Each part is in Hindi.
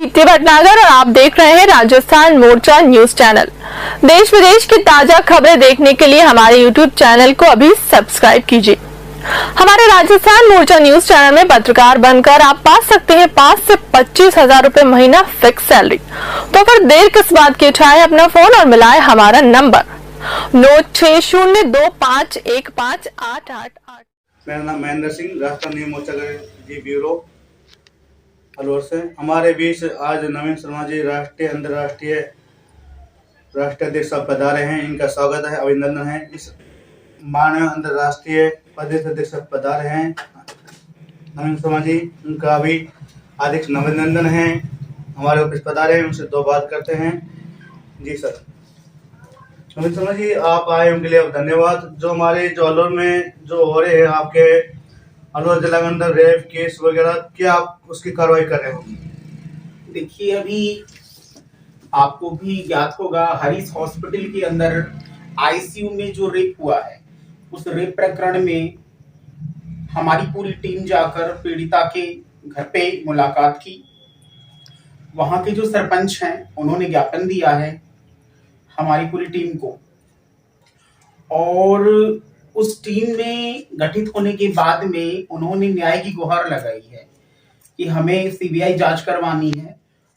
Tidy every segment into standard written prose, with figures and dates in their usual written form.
दीप्ति भटनागर और आप देख रहे हैं राजस्थान मोर्चा न्यूज चैनल। देश विदेश की ताजा खबरें देखने के लिए हमारे यूट्यूब चैनल को अभी सब्सक्राइब कीजिए। हमारे राजस्थान मोर्चा न्यूज चैनल में पत्रकार बनकर आप पा सकते हैं 5 से 25 हजार रुपए महीना फिक्स सैलरी। तो फिर देर किस बात की, उठाएं अपना फोन और मिलाएं हमारा नंबर 9602515888। मेरा नाम महेंद्र सिंह, राजस्थान मोर्चा जी ब्यूरो अलवर से। हमारे बीच आज नवीन शर्मा जी राष्ट्रीय अंतर्राष्ट्रीय राष्ट्रीय अध्यक्ष पधारे हैं। इनका स्वागत है, अभिनंदन है। इस माननीय अंतर्राष्ट्रीय प्रदेश अध्यक्ष पधारे हैं नवीन शर्मा जी, उनका भी हार्दिक अभिनंदन है। हमारे ऑफिस पधारे हैं, उनसे दो बात करते हैं। जी सर। नवीन शर्मा जी, आप आए उनके लिए धन्यवाद। जो हमारे अलवर में जो हो रहे हैं आपके अलवर जिला के अंदर रेप केस वगैरह, क्या आप उसकी कार्रवाई कर रहे हो? देखिए, अभी आपको भी ज्ञात होगा, हरीश हॉस्पिटल के अंदर आईसीयू में जो रेप हुआ है, उस रेप प्रकरण में हमारी पूरी टीम जाकर पीड़िता के घर पे मुलाकात की। वहां के जो सरपंच हैं उन्होंने ज्ञापन दिया है हमारी पूरी टीम को, और उस टीम में गठित होने के बाद में उन्होंने न्याय की गुहार लगाई है कि हमें सीबीआई जांच करवानी है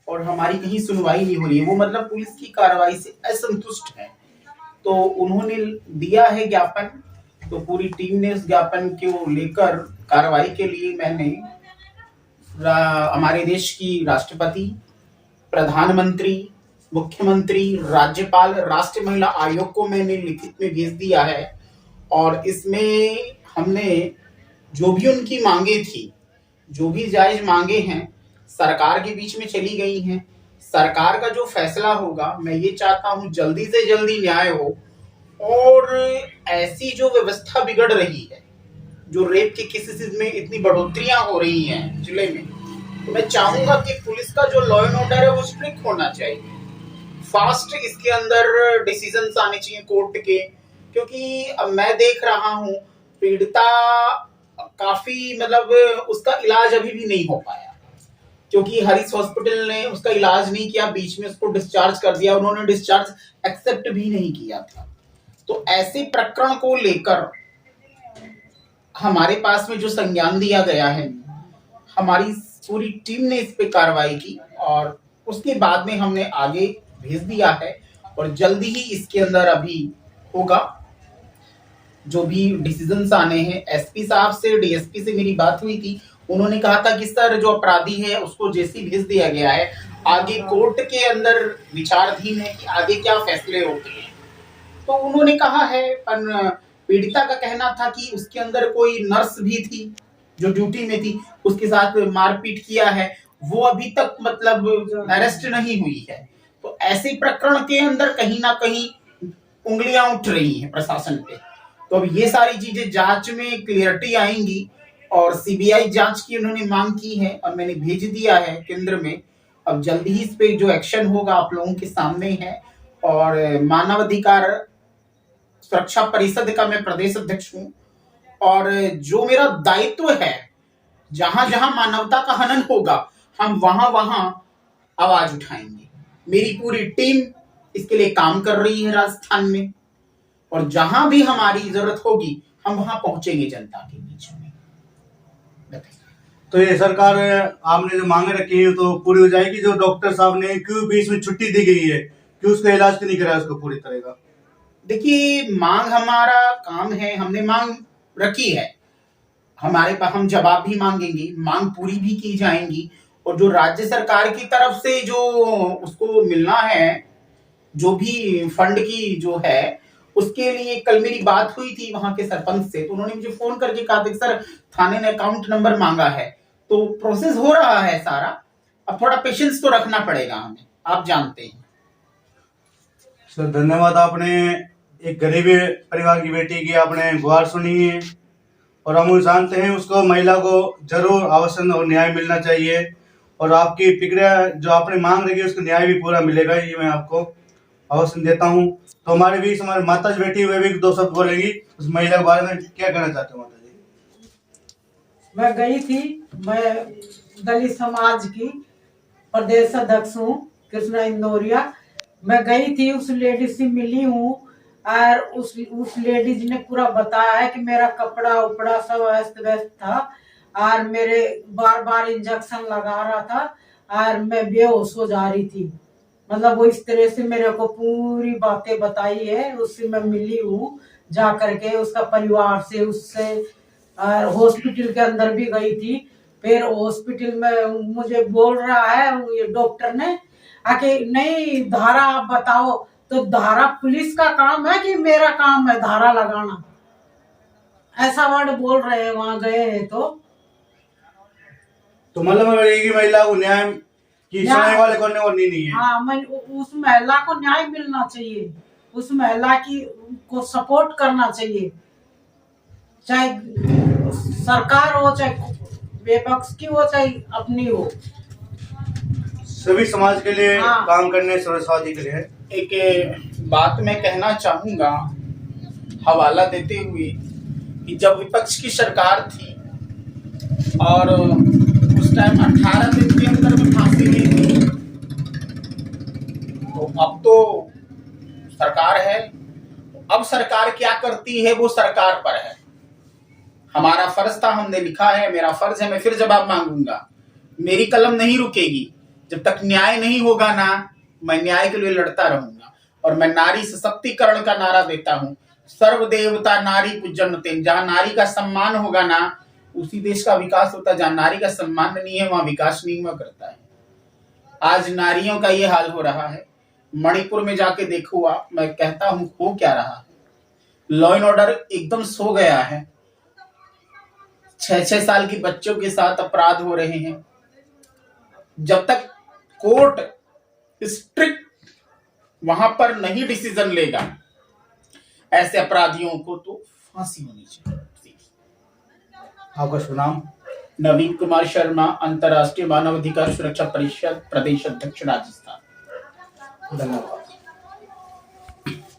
और हमारी कहीं सुनवाई नहीं हो रही है। वो मतलब पुलिस की कार्रवाई से असंतुष्ट है, तो उन्होंने दिया है ज्ञापन। तो पूरी टीम ने उस ज्ञापन को लेकर कार्रवाई के लिए मैंने हमारे देश की राष्ट्रपति, प्रधानमंत्री, मुख्यमंत्री, राज्यपाल, राष्ट्रीय महिला आयोग को मैंने लिखित में भेज दिया है। और इसमें हमने जो भी उनकी मांगे थी, जो भी जायज मांगे हैं, सरकार के बीच में चली गई हैं। सरकार का जो फैसला होगा, मैं ये चाहता हूं जल्दी से जल्दी न्याय हो। और ऐसी जो व्यवस्था बिगड़ रही है, जो रेप के केसेस में इतनी बढ़ोतरियां हो रही हैं जिले में, तो मैं चाहूंगा कि पुलिस का जो लॉ एंड ऑर्डर है वो स्ट्रिक्ट होना चाहिए। फास्ट इसके अंदर डिसीजंस आने चाहिए कोर्ट के, क्योंकि अब मैं देख रहा हूं पीड़िता काफी उसका इलाज अभी भी नहीं हो पाया, क्योंकि हरीश हॉस्पिटल ने उसका इलाज नहीं किया, बीच में उसको डिस्चार्ज कर दिया। उन्होंने डिस्चार्ज एक्सेप्ट भी नहीं किया था। तो ऐसे प्रकरण को लेकर हमारे पास में जो संज्ञान दिया गया है, हमारी पूरी टीम ने इस पे कार्रवाई की और उसके बाद में हमने आगे भेज दिया है। और जल्दी ही इसके अंदर अभी होगा जो भी डिसीजंस आने हैं। एसपी साहब से, डीएसपी से मेरी बात हुई थी, उन्होंने कहा था कि सर जो अपराधी है उसको जैसे भेज दिया गया है, आगे कोर्ट के अंदर विचाराधीन है कि आगे क्या फैसले होते हैं। तो उन्होंने कहा है, पर पीड़िता का कहना था कि उसके अंदर कोई नर्स भी थी जो ड्यूटी में थी, उसके साथ मारपीट किया है, वो अभी तक अरेस्ट नहीं हुई है। तो ऐसे प्रकरण के अंदर कहीं ना कहीं उंगलियां उठ रही हैं प्रशासन पे। तो अब ये सारी चीजें जांच में क्लियरिटी आएंगी और सीबीआई जांच की उन्होंने मांग की है और मैंने भेज दिया है केंद्र में। अब जल्दी ही इस पे जो एक्शन होगा आप लोगों के सामने है। और मानवाधिकार सुरक्षा परिषद का मैं प्रदेश अध्यक्ष हूँ, और जो मेरा दायित्व है, जहां जहां मानवता का हनन होगा हम वहां वहां आवाज उठाएंगे। मेरी पूरी टीम इसके लिए काम कर रही है राजस्थान में, और जहां भी हमारी जरूरत होगी हम वहां पहुंचेंगे जनता के बीच में। तो ये सरकार आपने जो मांगे रखी है तो पूरी हो जाएगी? जो डॉक्टर साहब ने क्यों बीच में छुट्टी दी गई है, क्यों उसका इलाज क्यों नहीं कराया उसको पूरी तरह का? देखिए, मांग हमारा काम है, हमने मांग रखी है, हमारे पास हम जवाब भी मांगेंगे, मांग पूरी भी की जाएंगी। और जो राज्य सरकार की तरफ से जो उसको मिलना है, जो भी फंड की जो है, उसके लिए कल मेरी बात हुई थी वहां के सरपंच से, तो उन्होंने मुझे फोन करके कहा था सर थाने ने अकाउंट नंबर मांगा है, तो प्रोसेस हो रहा है सारा। अब थोड़ा पेशेंस तो रखना पड़ेगा हमें, आप जानते हैं। सर धन्यवाद। आपने एक गरीब परिवार की बेटी की आपने गुहार सुनी है, और हम जानते हैं उसको, महिला को जरूर आवश्यक और न्याय मिलना चाहिए। और आपकी प्रक्रिया जो आपने मांग रखी है उसको न्याय भी पूरा मिलेगा, ये मैं आपको आश्वासन देता हूँ। तो हमारे बीच हमारी माता जी बैठी हुई भी दो शब्द बोलेगी उस महिला के बारे में। क्या कहना चाहते हो माता जी? मैं गई थी, मैं दलित समाज की प्रदेश अध्यक्ष हूँ कृष्णा इंदौरिया। मैं गई थी, उस लेडीज से मिली हूँ और उस लेडीज ने पूरा बताया है कि मेरा कपड़ा उपड़ा सब अस्त व्यस्त था और मेरे बार बार इंजेक्शन लगा रहा था और मैं बेहोश हो जा रही थी। मतलब वो इस तरह से मेरे को पूरी बातें बताई है। उससे मैं मिली हूँ जा करके, उसका परिवार से, उससे हॉस्पिटल के अंदर भी गई थी। फिर हॉस्पिटल में मुझे बोल रहा है ये डॉक्टर ने आके, नहीं धारा आप बताओ। तो धारा पुलिस का काम है कि मेरा काम है धारा लगाना? ऐसा वर्ड बोल रहे हैं वहां गए हैं तो मतलब एक ही महिला को न्याय की सुनाने वाले कौन और नहीं है। हाँ, मैं उस महिला को न्याय मिलना चाहिए, उस महिला की को सपोर्ट करना चाहिए, चाहे सरकार हो, चाहे विपक्ष की हो, चाहे अपनी हो। सभी समाज के लिए हाँ। काम करने सर्वसाधी के लिए है। एक बात मैं कहना चाहूंगा हवाला देते हुए कि जब विपक्ष की सरकार थी और उस टाइम 18 दिन के अंदर में फांसी दी थी, तो अब तो सरकार है। अब सरकार क्या करती है वो सरकार पर है। हमारा फर्ज था, हमने लिखा है, मेरा फर्ज है, मैं फिर जवाब मांगूंगा। मेरी कलम नहीं रुकेगी जब तक न्याय नहीं होगा ना, मैं न्याय के लिए लड़ता रहूंगा। और मैं नारी सशक्तिकरण का नारा देता हूं, सर्वदेवता नारी पूजनते। जहां नारी का सम्मान होगा ना, उसी देश का विकास होता है। जहां नारी का सम्मान नहीं है वहां विकास नहीं हुआ करता है। आज नारियों का ये हाल हो रहा है। मणिपुर में जाके देखो आप, मैं कहता हूं हो क्या रहा है। लॉ एंड ऑर्डर एकदम सो गया है। 6-6 साल की बच्चों के साथ अपराध हो रहे हैं। जब तक कोर्ट स्ट्रिक्ट वहां पर नहीं डिसीजन लेगा, ऐसे अपराधियों को तो फांसी होनी चाहिए। आपका शुभ नाम? नवीन कुमार शर्मा, अंतर्राष्ट्रीय मानवाधिकार सुरक्षा परिषद प्रदेश अध्यक्ष, राजस्थान। धन्यवाद।